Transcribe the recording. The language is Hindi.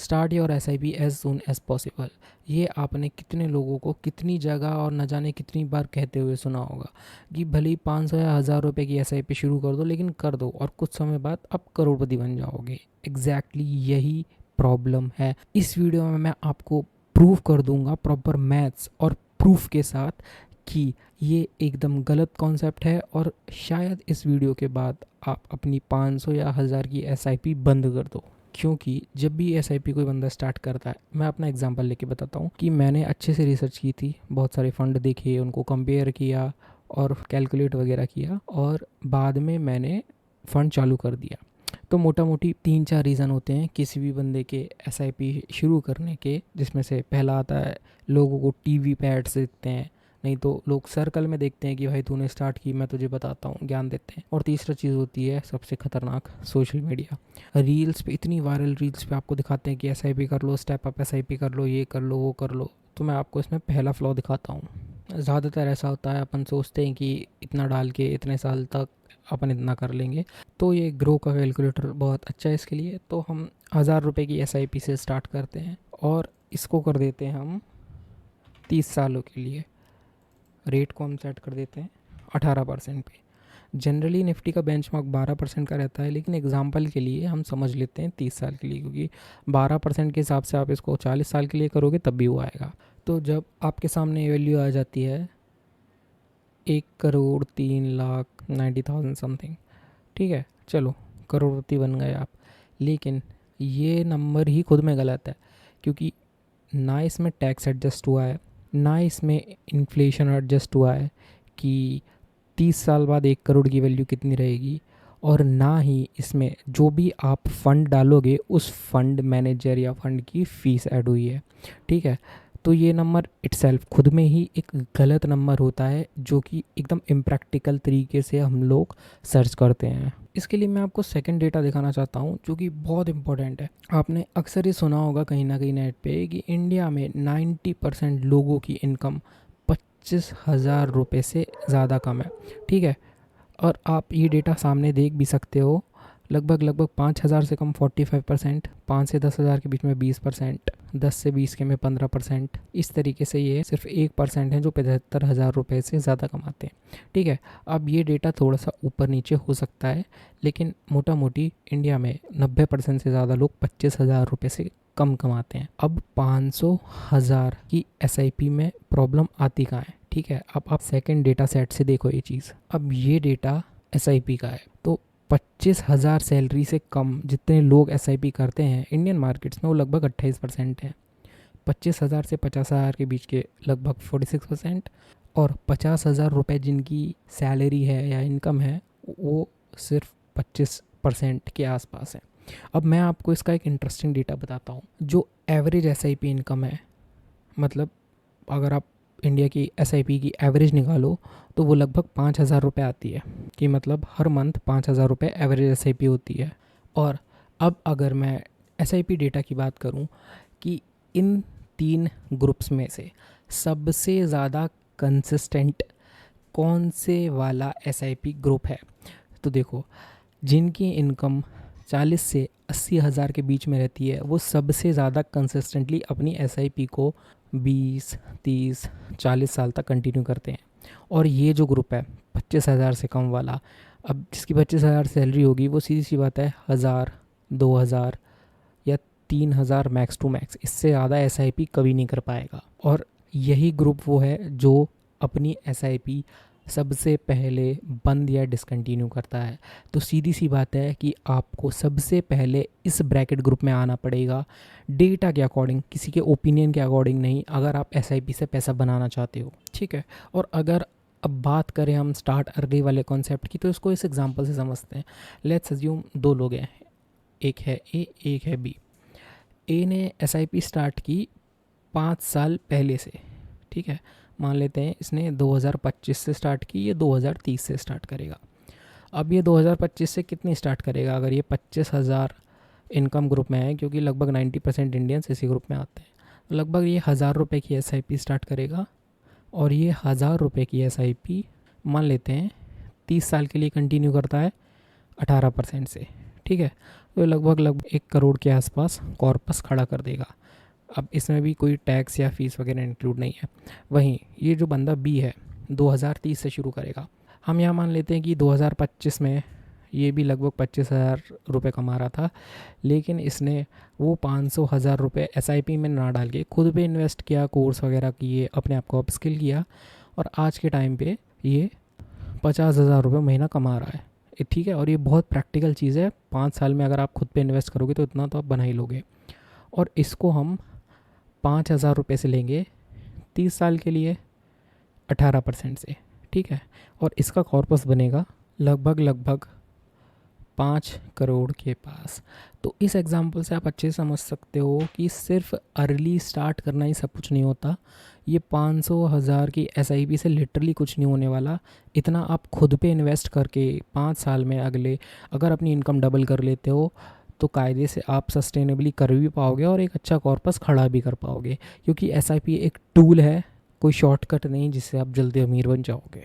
Start your SIP as soon as possible. ये आपने कितने लोगों को कितनी जगह और न जाने कितनी बार कहते हुए सुना होगा कि भले ही 500 या 1000 रुपये की SIP शुरू कर दो, लेकिन कर दो और कुछ समय बाद आप करोड़पति बन जाओगे। एग्जैक्टली यही प्रॉब्लम है। इस वीडियो में मैं आपको प्रूव कर दूंगा प्रॉपर मैथ्स और प्रूफ के साथ कि ये एकदम गलत कॉन्सेप्ट है, और शायद इस वीडियो के बाद आप अपनी 500 या 1000 की SIP बंद कर दो। क्योंकि जब भी SIP कोई बंदा स्टार्ट करता है, मैं अपना एग्जांपल लेके बताता हूँ कि मैंने अच्छे से रिसर्च की थी, बहुत सारे फंड देखे, उनको कंपेयर किया और कैलकुलेट वगैरह किया, और बाद में मैंने फ़ंड चालू कर दिया। तो मोटा मोटी 3-4 रीज़न होते हैं किसी भी बंदे के SIP शुरू करने के, जिसमें से पहला आता है लोगों को TV पे एड्स देखते हैं, नहीं तो लोग सर्कल में देखते हैं कि भाई तूने स्टार्ट की, मैं तुझे बताता हूँ, ज्ञान देते हैं। और तीसरा चीज़ होती है सबसे खतरनाक, सोशल मीडिया। रील्स पे, इतनी वायरल रील्स पे आपको दिखाते हैं कि SIP कर लो, स्टेप अप SIP कर लो, ये कर लो, वो कर लो। तो मैं आपको इसमें पहला फ्लॉ दिखाता हूँ। ज़्यादातर ऐसा होता है, अपन सोचते हैं कि इतना डाल के इतने साल तक अपन इतना कर लेंगे, तो ये ग्रो का कैलकुलेटर बहुत अच्छा है इसके लिए। तो हम 1000 रुपये की SIP से स्टार्ट करते हैं और इसको कर देते हैं हम 30 सालों के लिए। रेट को हम सेट कर देते हैं 18% पे। जनरली निफ्टी का बेंचमार्क 12% का रहता है, लेकिन एग्जांपल के लिए हम समझ लेते हैं 30 साल के लिए, क्योंकि 12% के हिसाब से आप इसको 40 साल के लिए करोगे तब भी वो आएगा। तो जब आपके सामने वैल्यू आ जाती है 1,03,90,000 समथिंग, ठीक है, चलो करोड़पति बन गए आप। लेकिन ये नंबर ही खुद में गलत है, क्योंकि ना इसमें टैक्स एडजस्ट हुआ है, ना इसमें इन्फ्लेशन एडजस्ट हुआ है कि 30 साल बाद 1 करोड़ की वैल्यू कितनी रहेगी, और ना ही इसमें जो भी आप फंड डालोगे उस फंड मैनेजर या फंड की फ़ीस ऐड हुई है। ठीक है, तो ये नंबर इटसेल्फ खुद में ही एक गलत नंबर होता है, जो कि एकदम इम्प्रैक्टिकल तरीके से हम लोग सर्च करते हैं। इसके लिए मैं आपको सेकंड डेटा दिखाना चाहता हूँ, जो कि बहुत इंपॉर्टेंट है। आपने अक्सर ये सुना होगा कहीं ना कहीं नेट पे कि इंडिया में 90% लोगों की इनकम 25,000 रुपये से ज़्यादा कम है। ठीक है, और आप ये डेटा सामने देख भी सकते हो। लगभग 5,000 से कम 45%, 5 से 10,000 के बीच में 20%, 10 से 20 के में 15%। इस तरीके से ये सिर्फ 1% है जो 75,000 रुपये से ज़्यादा कमाते हैं। ठीक है, अब ये डेटा थोड़ा सा ऊपर नीचे हो सकता है, लेकिन मोटा मोटी इंडिया में 90% से ज़्यादा लोग 25,000 रुपये से कम कमाते हैं। अब 500,000 की SIP में प्रॉब्लम आती कहाँ है? ठीक है, अब आप सेकंड डेटा सेट से देखो ये चीज़। अब ये डेटा SIP का है, तो 25,000 सैलरी से कम जितने लोग SIP करते हैं इंडियन मार्केट्स में, वो लगभग 28% है। 25,000 से 50,000 के बीच के लगभग 46%, और 50,000 रुपये जिनकी सैलरी है या इनकम है, वो सिर्फ 25% के आसपास है। अब मैं आपको इसका एक इंटरेस्टिंग डेटा बताता हूँ। जो एवरेज SIP इनकम है, मतलब अगर आप इंडिया की SIP की एवरेज निकालो तो वो लगभग 5,000 रुपये आती है, कि मतलब हर मंथ 5,000 रुपये एवरेज SIP होती है। और अब अगर मैं SIP डेटा की बात करूं कि इन 3 ग्रुप्स में से सबसे ज़्यादा कंसिस्टेंट कौन से वाला SIP ग्रुप है, तो देखो, जिनकी इनकम 40 से 80,000 के बीच में रहती है, वो सबसे ज़्यादा कंसिस्टेंटली अपनी SIP को 20, 30, 40 साल तक कंटिन्यू करते हैं। और ये जो ग्रुप है 25,000 से कम वाला, अब जिसकी 25,000 सैलरी होगी, वो सीधी सी बात है 1,000, 2,000 या 3,000 मैक्स टू मैक्स, इससे ज़्यादा SIP कभी नहीं कर पाएगा। और यही ग्रुप वो है जो अपनी SIP सबसे पहले बंद या डिसकंटिन्यू करता है। तो सीधी सी बात है कि आपको सबसे पहले इस ब्रैकेट ग्रुप में आना पड़ेगा, डेटा के अकॉर्डिंग, किसी के ओपिनियन के अकॉर्डिंग नहीं, अगर आप SIP से पैसा बनाना चाहते हो। ठीक है, और अगर अब बात करें हम स्टार्ट अर्ली वाले कॉन्सेप्ट की, तो इसको इस एग्जांपल से समझते हैं। लेट्स अज्यूम 2 लोग हैं, एक है A, एक है B। A ने SIP स्टार्ट की 5 साल पहले से। ठीक है, मान लेते हैं इसने 2025 से स्टार्ट की, ये 2030 से स्टार्ट करेगा। अब ये 2025 से कितनी स्टार्ट करेगा? अगर ये 25,000 इनकम ग्रुप में है, क्योंकि लगभग 90% इंडियंस इसी ग्रुप में आते हैं, तो लगभग ये 1,000 रुपये की SIP स्टार्ट करेगा। और ये 1,000 रुपये की SIP मान लेते हैं 30 साल के लिए कंटिन्यू करता है 18% से। ठीक है, तो लगभग 1 करोड़ के आसपास कॉर्पस खड़ा कर देगा। अब इसमें भी कोई टैक्स या फीस वगैरह इंक्लूड नहीं है। वहीं ये जो बंदा बी है 2030 से शुरू करेगा। हम यहाँ मान लेते हैं कि 2025 में ये भी लगभग 25,000 रुपये कमा रहा था, लेकिन इसने वो 500,000 रुपये SIP में ना डाल के खुद पे इन्वेस्ट किया, कोर्स वगैरह किए, अपने आप को अपस्किल किया, और आज के टाइम पे ये 50,000 रुपये महीना कमा रहा है। ठीक है, और ये बहुत प्रैक्टिकल चीज़ है। 5 साल में अगर आप खुद पे इन्वेस्ट करोगे तो इतना तो आप बना ही लोगे। और इसको हम 5,000 रुपये से लेंगे 30 साल के लिए 18% से। ठीक है, और इसका कॉर्पस बनेगा लगभग 5 करोड़ के पास। तो इस एग्जाम्पल से आप अच्छे से समझ सकते हो कि सिर्फ अर्ली स्टार्ट करना ही सब कुछ नहीं होता। ये 500,000 की SIP से लिटरली कुछ नहीं होने वाला। इतना आप खुद पे इन्वेस्ट करके 5 साल में अगले अगर अपनी इनकम डबल कर लेते हो तो कायदे से आप सस्टेनेबली कर भी पाओगे और एक अच्छा कॉर्पस खड़ा भी कर पाओगे, क्योंकि SIP एक टूल है, कोई शॉर्टकट नहीं जिससे आप जल्दी अमीर बन जाओगे।